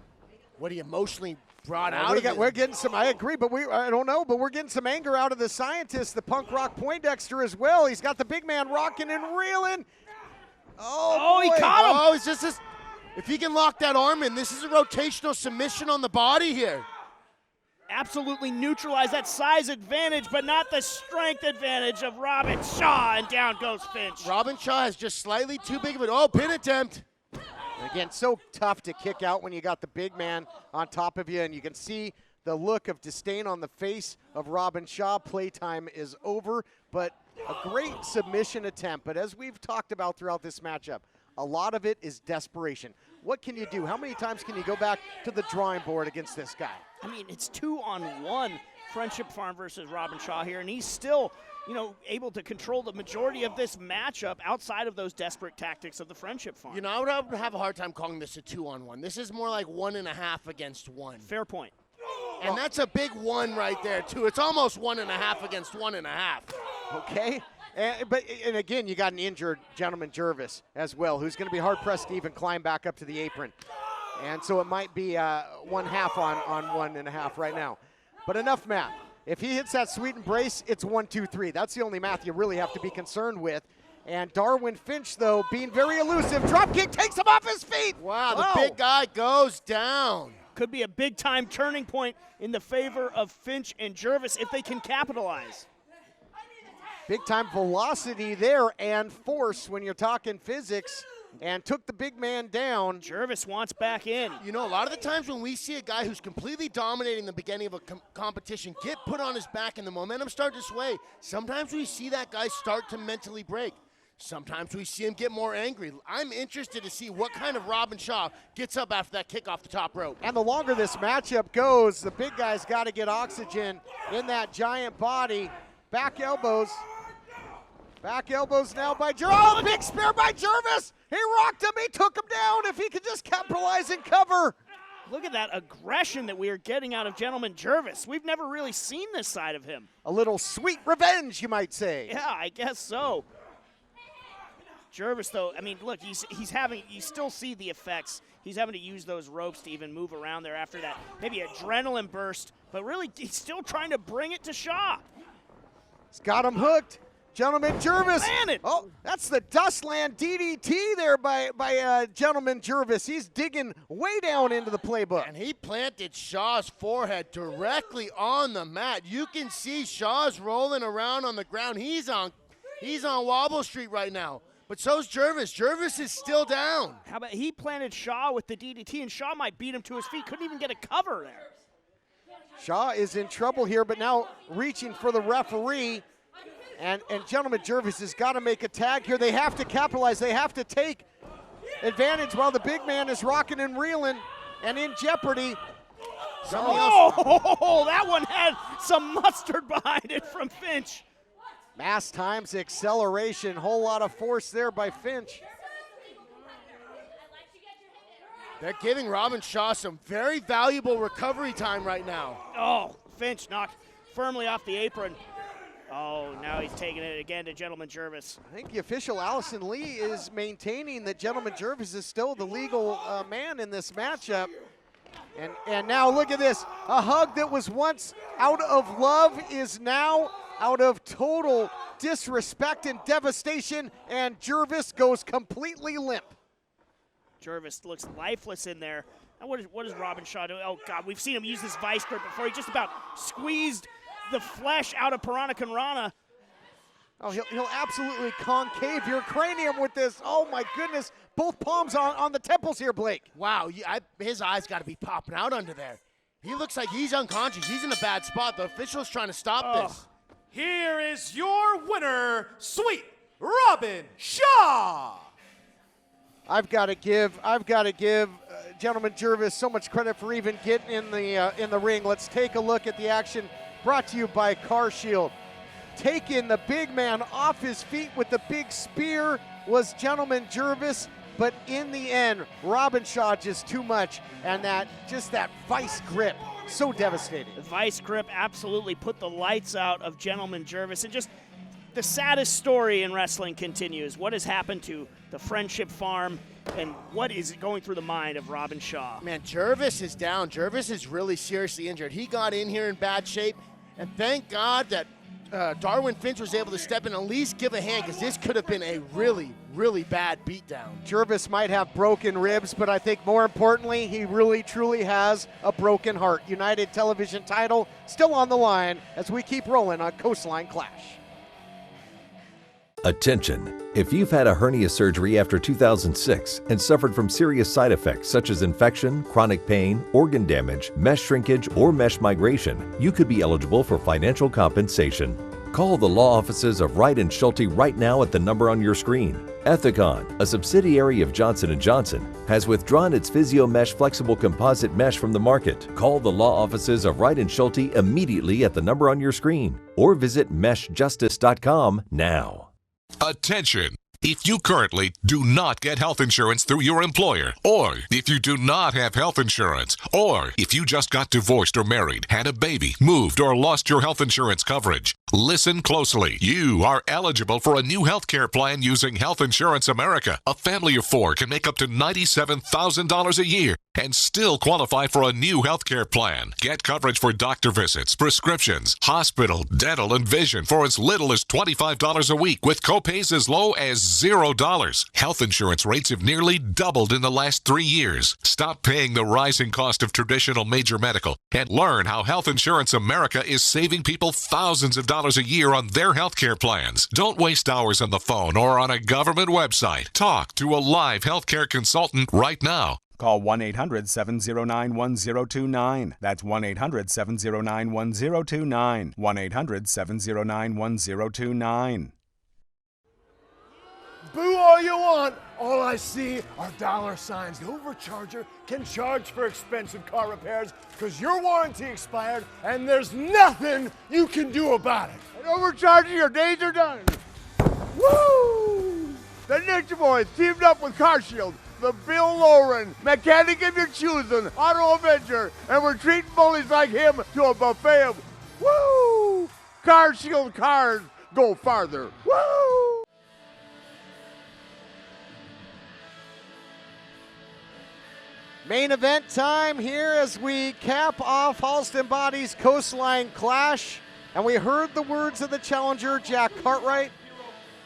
he emotionally brought out of it? We're getting some, I agree, but I don't know, but we're getting some anger out of the scientist, the punk rock Poindexter as well. He's got the big man rocking and reeling. Oh, he caught him. Oh, it's just this. If he can lock that arm in, this is a rotational submission on the body here. Absolutely neutralize that size advantage, but not the strength advantage of Robin Shaw, and down goes Finch. Robin Shaw has just slightly too big of an, pin attempt. And again, so tough to kick out when you got the big man on top of you, and you can see the look of disdain on the face of Robin Shaw. Playtime is over, but a great submission attempt. But as we've talked about throughout this matchup, a lot of it is desperation. What can you do? How many times can you go back to the drawing board against this guy? I mean, it's 2-on-1 Friendship Farm versus Robin Shaw here, and he's still, able to control the majority of this matchup outside of those desperate tactics of the Friendship Farm. I would have a hard time calling this a 2-on-1. This is more like 1.5 against 1. Fair point. And that's a big 1 right there, too. It's almost 1.5 against 1.5. Okay. And again, you got an injured gentleman, Jervis, as well, who's going to be hard-pressed to even climb back up to the apron. And so it might be 1/2 on 1.5 right now. But enough math. If he hits that sweet embrace, it's 1, 2, 3. That's the only math you really have to be concerned with. And Darwin Finch, though, being very elusive. Drop kick takes him off his feet. Wow, the big guy goes down. Could be a big-time turning point in the favor of Finch and Jervis if they can capitalize. Big-time velocity there and force when you're talking physics, and took the big man down. Jervis wants back in. A lot of the times when we see a guy who's completely dominating the beginning of a competition get put on his back and the momentum start to sway, sometimes we see that guy start to mentally break. Sometimes we see him get more angry. I'm interested to see what kind of Robin Shaw gets up after that kick off the top rope. And the longer this matchup goes, the big guy's got to get oxygen in that giant body. Back elbows. Back elbows now by Jervis. Oh, big spear by Jervis. He rocked him. He took him down. If he could just capitalize and cover. Look at that aggression that we are getting out of gentleman Jervis. We've never really seen this side of him. A little sweet revenge, you might say. Yeah, I guess so. Jervis, though, I mean, look, you still see the effects. He's having to use those ropes to even move around there after that maybe adrenaline burst, but really he's still trying to bring it to Shaw. He's got him hooked. Gentleman Jervis. Man, oh, that's the Dustland DDT there by Gentleman Jervis. He's digging way down into the playbook. And he planted Shaw's forehead directly on the mat. You can see Shaw's rolling around on the ground. He's on Wobble Street right now. But so's Jervis. Jervis is still down. How about he planted Shaw with the DDT, and Shaw might beat him to his feet. Couldn't even get a cover there. Shaw is in trouble here, but now reaching for the referee. And Gentleman Jervis has got to make a tag here. They have to capitalize. They have to take advantage while the big man is rocking and reeling and in jeopardy. Oh, that one had some mustard behind it from Finch. Mass times acceleration. Whole lot of force there by Finch. They're giving Robin Shaw some very valuable recovery time right now. Oh, Finch knocked firmly off the apron. Oh, now he's taking it again to Gentleman Jervis. I think the official Allison Lee is maintaining that Gentleman Jervis is still the legal man in this matchup. And now look at this. A hug that was once out of love is now out of total disrespect and devastation, and Jervis goes completely limp. Jervis looks lifeless in there. Now what is Robin Shaw doing? Oh, God, we've seen him use this vice grip before. He just about squeezed the flesh out of Piranha Conrana. Oh, he'll absolutely concave your cranium with this. Oh, my goodness. Both palms on the temples here, Blake. Wow, his eyes got to be popping out under there. He looks like he's unconscious. He's in a bad spot. The official's trying to stop this. Here is your winner, Sweet Robin Shaw. I've got to give gentleman Jervis so much credit for even getting in the ring. Let's take a look at the action brought to you by CarShield. Taking the big man off his feet with the big spear was gentleman Jervis, but in the end, Robbinshaw just too much, and that vice grip, so devastating. The vice grip absolutely put the lights out of gentleman Jervis, and just the saddest story in wrestling continues. What has happened to the Friendship Farm, and what is going through the mind of Robbinshaw? Man, Jervis is down. Jervis is really seriously injured. He got in here in bad shape, and thank God that Darwin Finch was able to step in and at least give a hand, because this could have been a really, really bad beatdown. Jervis might have broken ribs, but I think more importantly, he really, truly has a broken heart. United Television title still on the line as we keep rolling on Coastline Clash. Attention! If you've had a hernia surgery after 2006 and suffered from serious side effects such as infection, chronic pain, organ damage, mesh shrinkage, or mesh migration, you could be eligible for financial compensation. Call the law offices of Wright & Schulte right now at the number on your screen. Ethicon, a subsidiary of Johnson & Johnson, has withdrawn its PhysioMesh flexible composite mesh from the market. Call the law offices of Wright & Schulte immediately at the number on your screen or visit meshjustice.com now. Attention! If you currently do not get health insurance through your employer, or if you do not have health insurance, or if you just got divorced or married, had a baby, moved, or lost your health insurance coverage, listen closely. You are eligible for a new health care plan using Health Insurance America. A family of 4 can make up to $97,000 a year and still qualify for a new health care plan. Get coverage for doctor visits, prescriptions, hospital, dental, and vision for as little as $25 a week, with copays as low as $0. Health insurance rates have nearly doubled in the last 3 years. Stop paying the rising cost of traditional major medical and learn how Health Insurance America is saving people thousands of dollars a year on their health care plans. Don't waste hours on the phone or on a government website. Talk to a live health care consultant right now. Call 1-800-709-1029. That's 1-800-709-1029. 1-800-709-1029. Boo all you want. All I see are dollar signs. The overcharger can charge for expensive car repairs because your warranty expired and there's nothing you can do about it. And overcharging, your days are done. Woo! The Ninja Boys teamed up with CarShield, the Bill Lauren, mechanic of your choosing, Auto Avenger, and we're treating bullies like him to a buffet of woo! CarShield cars go farther. Woo! Main event time here as we cap off Halston Boddy's Coastline Clash. And we heard the words of the challenger, Jack Cartwright,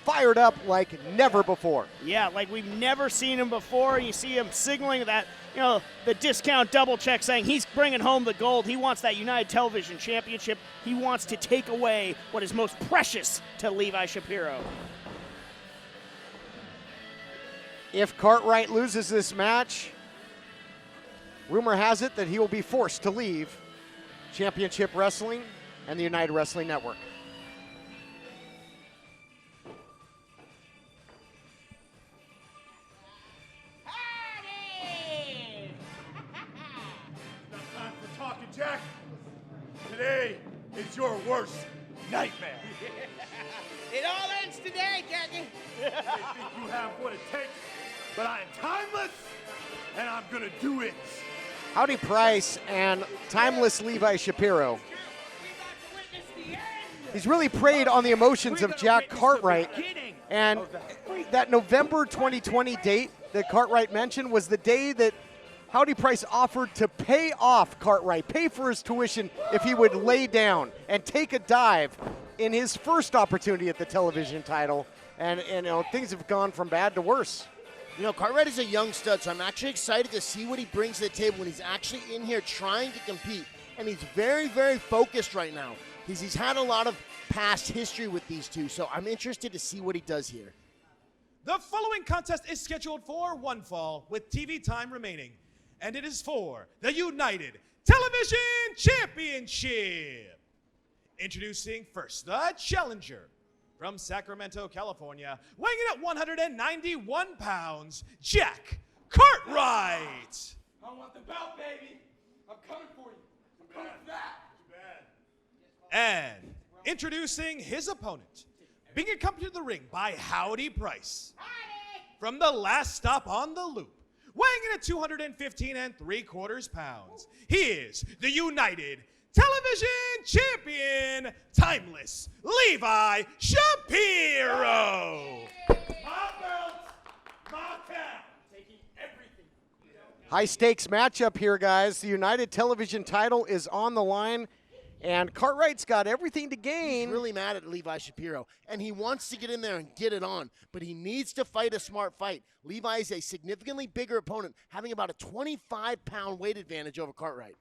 fired up like never before. Yeah, like we've never seen him before. You see him signaling that, the discount double check, saying he's bringing home the gold. He wants that United Television Championship. He wants to take away what is most precious to Levi Shapiro. If Cartwright loses this match, rumor has it that he will be forced to leave Championship Wrestling and the United Wrestling Network. Time for talking, Jack. Today is your worst nightmare. It all ends today, Jackie. I think you have what it takes, but I am timeless, and I'm gonna do it. Howdy Price and timeless Levi Shapiro. He's really preyed on the emotions of Jack Cartwright. And that November 2020 date that Cartwright mentioned was the day that Howdy Price offered to pay off Cartwright, pay for his tuition if he would lay down and take a dive in his first opportunity at the television title. And things have gone from bad to worse. Cartwright is a young stud, so I'm actually excited to see what he brings to the table when he's actually in here trying to compete. And he's very, very focused right now. He's had a lot of past history with these two, so I'm interested to see what he does here. The following contest is scheduled for one fall with TV time remaining, and it is for the United Television Championship. Introducing first, the challenger. From Sacramento, California, weighing in at 191 pounds, Jack Cartwright. I want the belt, baby. I'm coming for you. I'm coming for that. And introducing his opponent, being accompanied to the ring by Howdy Price. From the last stop on the loop, weighing in at 215 3/4 pounds, he is the United Television Champion, Timeless Levi Shapiro. High stakes matchup here, guys. The United Television title is on the line, and Cartwright's got everything to gain. He's really mad at Levi Shapiro, and he wants to get in there and get it on, but he needs to fight a smart fight. Levi is a significantly bigger opponent, having about a 25-pound weight advantage over Cartwright.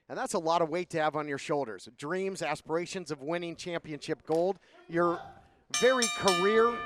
And that's a lot of weight to have on your shoulders. Dreams, aspirations of winning championship gold. Your very career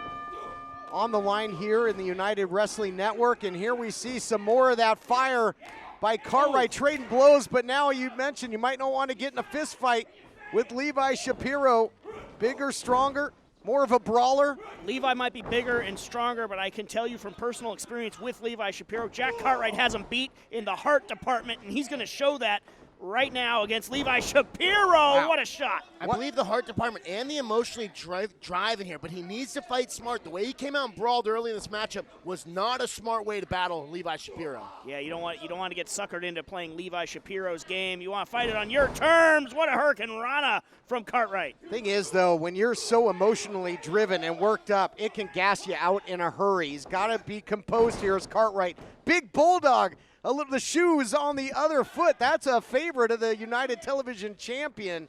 on the line here in the United Wrestling Network. And here we see some more of that fire by Cartwright, trading blows. But now you mentioned you might not want to get in a fist fight with Levi Shapiro. Bigger, stronger, more of a brawler. Levi might be bigger and stronger, but I can tell you from personal experience with Levi Shapiro, Jack Cartwright has him beat in the heart department, and he's going to show that right now against Levi Shapiro. Wow. What a shot. I believe the heart department and the emotionally drive in here, but he needs to fight smart. The way he came out and brawled early in this matchup was not a smart way to battle Levi Shapiro. Yeah, you don't want to get suckered into playing Levi Shapiro's game. You want to fight it on your terms. What a hurricane rana from Cartwright. Thing is, though, when you're so emotionally driven and worked up, it can gas you out in a hurry. He's got to be composed here as Cartwright. Big bulldog. The shoes on the other foot. That's a favorite of the United Television Champion.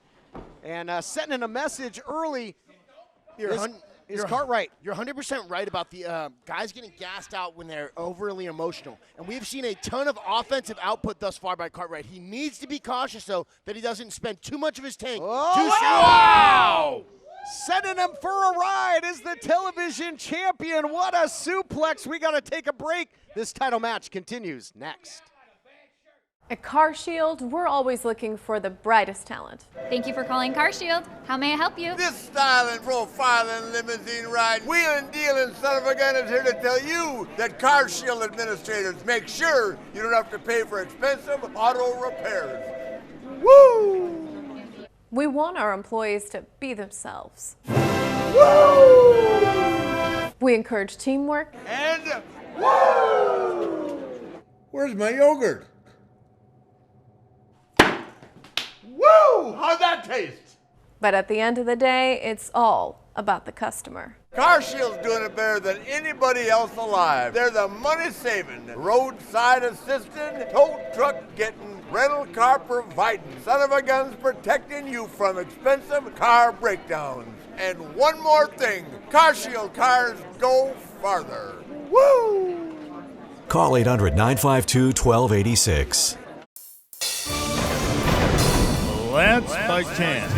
And sending a message early is Cartwright. You're 100% right about the guys getting gassed out when they're overly emotional. And we've seen a ton of offensive output thus far by Cartwright. He needs to be cautious, though, that he doesn't spend too much of his tank. Wow! Sending him for a ride is the television champion. What a suplex. We got to take a break. This title match continues next. At CarShield, we're always looking for the brightest talent. Thank you for calling CarShield. How may I help you? This styling, profiling, limousine ride, wheeling, dealing son of a gun is here to tell you that CarShield administrators make sure you don't have to pay for expensive auto repairs. Woo! We want our employees to be themselves. Woo! We encourage teamwork. And woo! Where's my yogurt? Woo! How'd that taste? But at the end of the day, it's all about the customer. CarShield's doing it better than anybody else alive. They're the money-saving, roadside assisting, tow truck getting, rental car providing, son of a guns protecting you from expensive car breakdowns. And one more thing, CarShield cars go farther. Woo! Call 800-952-1286. Lance by chance.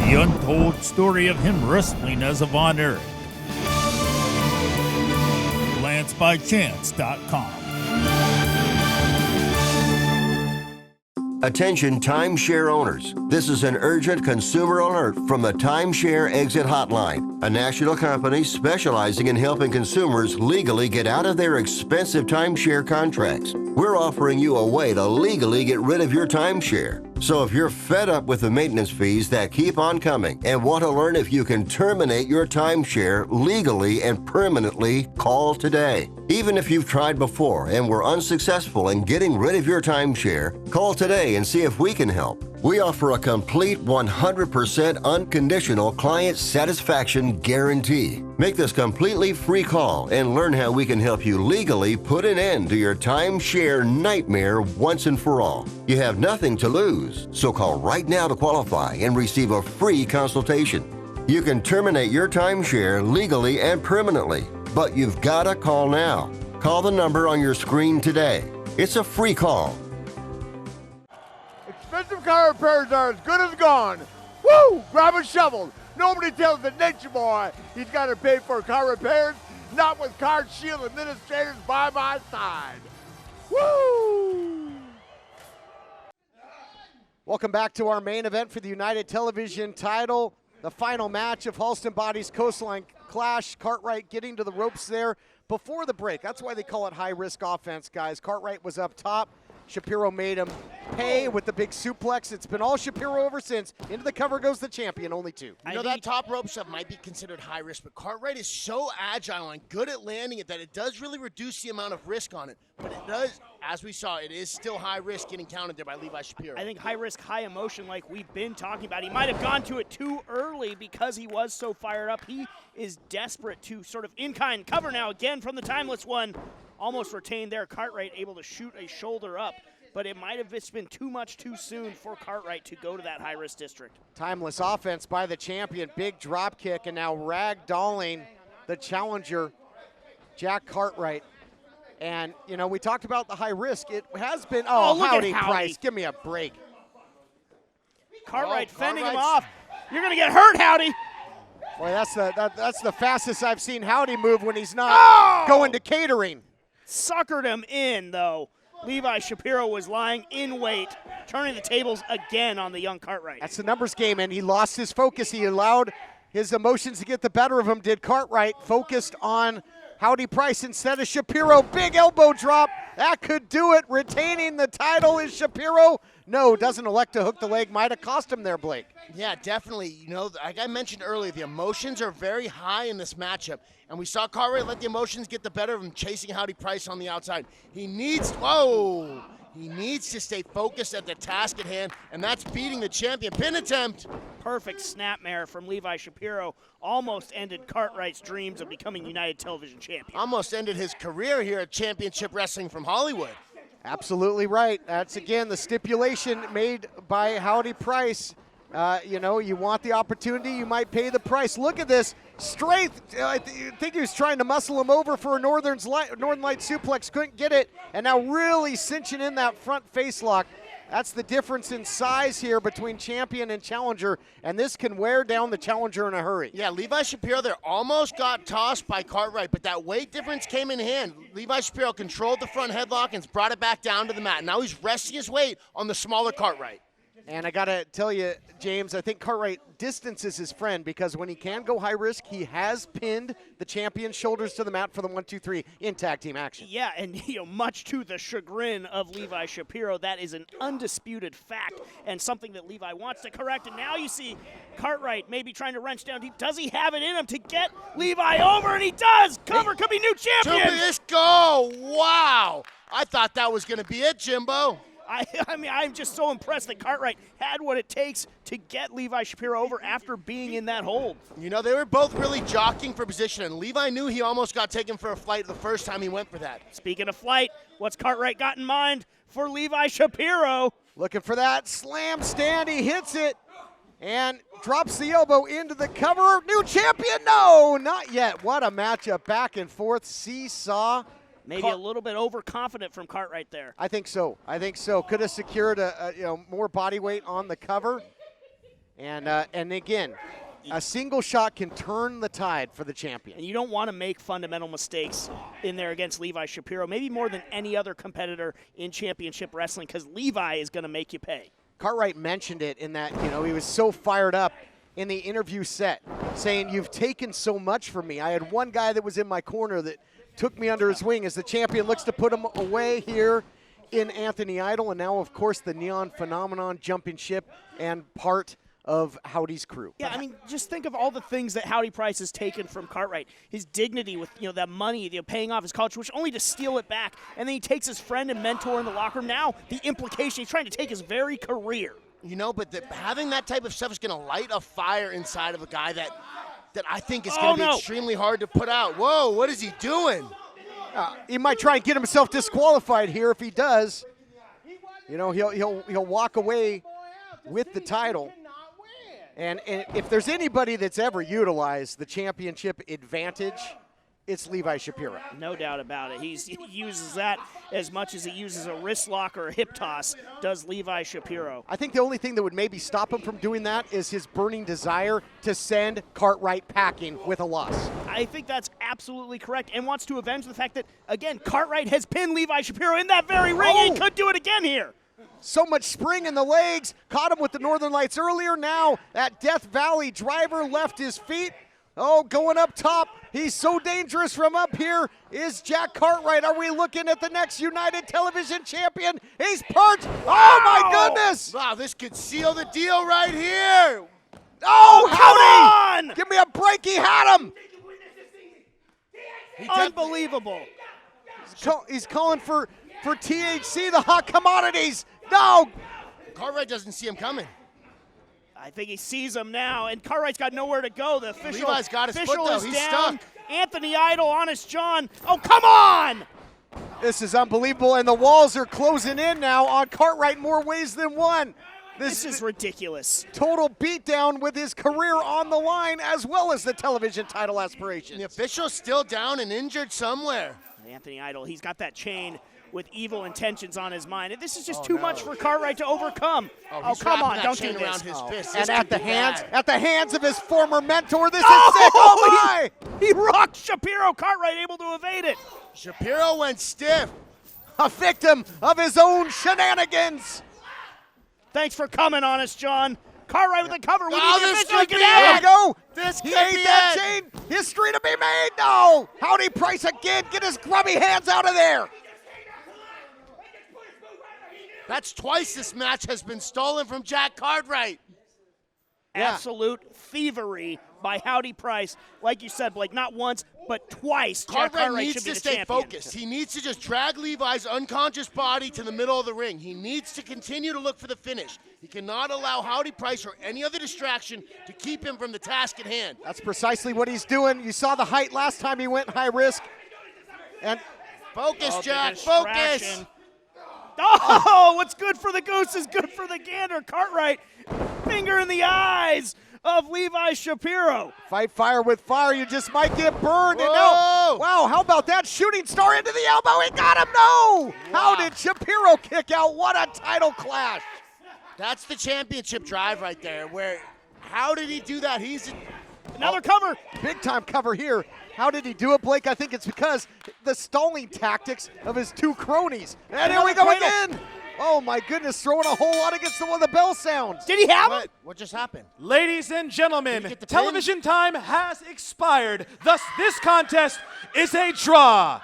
The untold story of him wrestling as a Von Erich. LanceByChance.com. Attention timeshare owners. This is an urgent consumer alert from the Timeshare Exit Hotline, a national company specializing in helping consumers legally get out of their expensive timeshare contracts. We're offering you a way to legally get rid of your timeshare. So if you're fed up with the maintenance fees that keep on coming and want to learn if you can terminate your timeshare legally and permanently, call today. Even if you've tried before and were unsuccessful in getting rid of your timeshare, call today and see if we can help. We offer a complete 100% unconditional client satisfaction guarantee. Make this completely free call and learn how we can help you legally put an end to your timeshare nightmare once and for all. You have nothing to lose, so call right now to qualify and receive a free consultation. You can terminate your timeshare legally and permanently, but you've got to call now. Call the number on your screen today. It's a free call. Expensive car repairs are as good as gone. Woo! Grab a shovel. Nobody tells the nature boy he's got to pay for car repairs. Not with CarShield administrators by my side. Woo! Welcome back to our main event for the United Television title. The final match of Halston Boddy's Coastline Clash. Cartwright getting to the ropes there. before the break. That's why they call it high-risk offense, guys. Cartwright was up top. Shapiro made him pay with the big suplex. It's been all Shapiro ever since. Into the cover goes the champion, only 2. You know, that top rope stuff might be considered high risk, but Cartwright is so agile and good at landing it that it does really reduce the amount of risk on it. But it does, as we saw, it is still high risk getting counted there by Levi Shapiro. I think high risk, high emotion, like we've been talking about. He might have gone to it too early because he was so fired up. He is desperate to sort of in-kind cover now again from the timeless one. Almost retained there. Cartwright able to shoot a shoulder up, but it might have just been too much too soon for Cartwright to go to that high-risk district. Timeless offense by the champion. Big drop kick, and now ragdolling the challenger, Jack Cartwright. And, you know, we talked about the high risk. It has been, howdy, Price. Give me a break. Cartwright fending him off. You're going to get hurt, Howdy. Boy, that's the fastest I've seen Howdy move when he's not going to catering. Suckered him in, though. Levi Shapiro was lying in wait, turning the tables again on the young Cartwright. That's the numbers game, and he lost his focus. He allowed his emotions to get the better of him, did Cartwright, focused on Howdy Price instead of Shapiro. Big elbow drop. That could do it. Retaining the title is Shapiro. No, doesn't elect to hook the leg. Might have cost him there, Blake. Yeah, definitely. You know, like I mentioned earlier, the emotions are very high in this matchup. And we saw Cartwright let the emotions get the better of him, chasing Howdy Price on the outside. He needs to stay focused at the task at hand, and that's beating the champion. Pin attempt. Perfect snapmare from Levi Shapiro. Almost ended Cartwright's dreams of becoming United Television champion. Almost ended his career here at Championship Wrestling from Hollywood. Absolutely right. That's, again, the stipulation made by Howdy Price. You know, you want the opportunity, you might pay the price. Look at this. Strength. I think he was trying to muscle him over for a Northern Light suplex. Couldn't get it. And now really cinching in that front face lock. That's the difference in size here between champion and challenger, and this can wear down the challenger in a hurry. Yeah, Levi Shapiro there almost got tossed by Cartwright, but that weight difference came in hand. Levi Shapiro controlled the front headlock and brought it back down to the mat. Now he's resting his weight on the smaller Cartwright. And I got to tell you, James, I think Cartwright distances his friend because when he can go high risk, he has pinned the champion's shoulders to the mat for the 1-2-3 in tag team action. Yeah, and much to the chagrin of Levi Shapiro, that is an undisputed fact and something that Levi wants to correct. And now you see Cartwright maybe trying to wrench down deep. Does he have it in him to get Levi over? And he does! Cover could be new champion! Let's go! Wow! I thought that was going to be it, Jimbo. I mean, I'm just so impressed that Cartwright had what it takes to get Levi Shapiro over after being in that hold. You know, they were both really jockeying for position, and Levi knew he almost got taken for a flight the first time he went for that. Speaking of flight, what's Cartwright got in mind for Levi Shapiro? Looking for that slam stand. He hits it and drops the elbow into the cover. New champion? No, not yet. What a matchup. Back and forth, seesaw. Maybe a little bit overconfident from Cartwright there. I think so. Could have secured more body weight on the cover. And again, a single shot can turn the tide for the champion. And you don't want to make fundamental mistakes in there against Levi Shapiro, maybe more than any other competitor in championship wrestling, because Levi is going to make you pay. Cartwright mentioned it in that, he was so fired up in the interview set, saying, "You've taken so much from me. I had one guy that was in my corner that took me under his wing," as the champion looks to put him away here in Anthony Idol. And now, of course, the Neon Phenomenon jumping ship and part of Howdy's crew. Yeah, I mean, just think of all the things that Howdy Price has taken from Cartwright. His dignity with, that money, paying off his college, which only to steal it back. And then he takes his friend and mentor in the locker room. Now, the implication, he's trying to take his very career. But having that type of stuff is going to light a fire inside of a guy that I think is going to be extremely hard to put out. Whoa, what is he doing? He might try and get himself disqualified here. If he does, he'll walk away with the title. And if there's anybody that's ever utilized the championship advantage, it's Levi Shapiro. No doubt about it. He uses that as much as he uses a wrist lock or a hip toss, does Levi Shapiro. I think the only thing that would maybe stop him from doing that is his burning desire to send Cartwright packing with a loss. I think that's absolutely correct, and wants to avenge the fact that, again, Cartwright has pinned Levi Shapiro in that very ring, and he could do it again here. So much spring in the legs. Caught him with the Northern Lights earlier. Now that Death Valley driver left his feet. Oh, going up top. He's so dangerous from up here is Jack Cartwright. Are we looking at the next United Television champion? He's perched. Oh, my goodness. Wow, this could seal the deal right here. Oh, come on! Give me a break. He had him. Unbelievable. He's calling for THC, the hot commodities. No. Cartwright doesn't see him coming. I think he sees him now, and Cartwright's got nowhere to go. The official, Levi's got his foot, though. is He's down. stuck. Anthony Idol, Honest John. Oh, come on! This is unbelievable, and the walls are closing in now on Cartwright more ways than one. This is ridiculous. Total beatdown with his career on the line as well as the television title aspirations. The official's still down and injured somewhere. Anthony Idol, he's got that chain with evil intentions on his mind. This is just too much for Cartwright to overcome. Oh, come on, don't do this. And at the hands of his former mentor, this is sick. Oh my! He rocked Shapiro. Cartwright able to evade it. Shapiro went stiff. A victim of his own shenanigans. Thanks for coming, Honest John. Cartwright with the cover. We Oh, need the this official could to be get it. out. There we go. This He could ate be that it. chain. History to be made. No. Howdy Price again. Get his grubby hands out of there. That's twice this match has been stolen from Jack Cartwright. Absolute thievery by Howdy Price. Like you said, Blake, not once, but twice. Jack Cartwright Cartwright needs should be to the stay champion. focused. He needs to just drag Levi's unconscious body to the middle of the ring. He needs to continue to look for the finish. He cannot allow Howdy Price or any other distraction to keep him from the task at hand. That's precisely what he's doing. You saw the height last time he went high risk. And focus, the Jack, focus. distraction. Oh, what's good for the goose is good for the gander. Cartwright, finger in the eyes of Levi Shapiro. fight fire with fire. You just might get burned. Whoa. And now, wow, how about that shooting star into the elbow? He got him. No. How did Shapiro kick out? What a title clash. That's the championship drive right there. How did he do that? Another cover. Big time cover here. How did he do it, Blake? I think it's because the stalling tactics of his two cronies. And here we go again. Oh my goodness, throwing a whole lot against the one the bell sounds. Did he have him? What just happened? Ladies and gentlemen, Did he get the television time has expired. Thus, this contest is a draw.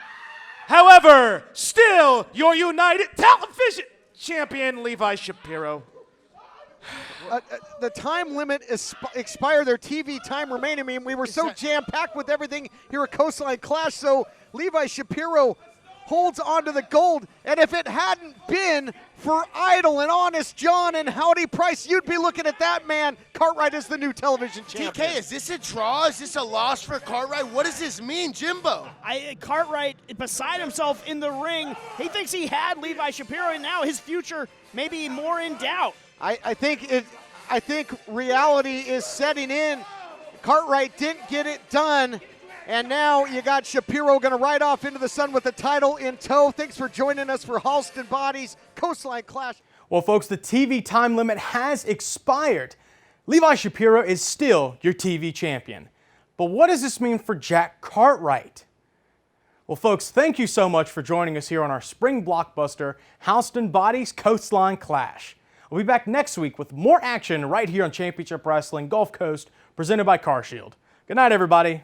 However, still your United Television champion, Levi Shapiro. The time limit is expired. Their TV time remaining. I mean, we were so jam-packed with everything here at Coastline Clash, so Levi Shapiro holds on to the gold. And if it hadn't been for Idol and Honest John and Howdy Price, you'd be looking at that man. Cartwright is the new television champion. DK, is this a draw? Is this a loss for Cartwright? What does this mean, Jimbo? Cartwright, beside himself in the ring, he thinks he had Levi Shapiro, and now his future may be more in doubt. I think reality is setting in. Cartwright didn't get it done, and now you got Shapiro going to ride off into the sun with the title in tow. Thanks for joining us for Halston Boddy's Coastline Clash. Well, folks, the TV time limit has expired. Levi Shapiro is still your TV champion. But what does this mean for Jack Cartwright? Well, folks, thank you so much for joining us here on our spring blockbuster, Halston Boddy's Coastline Clash. We'll be back next week with more action right here on Championship Wrestling Gulf Coast, presented by CarShield. Good night, everybody.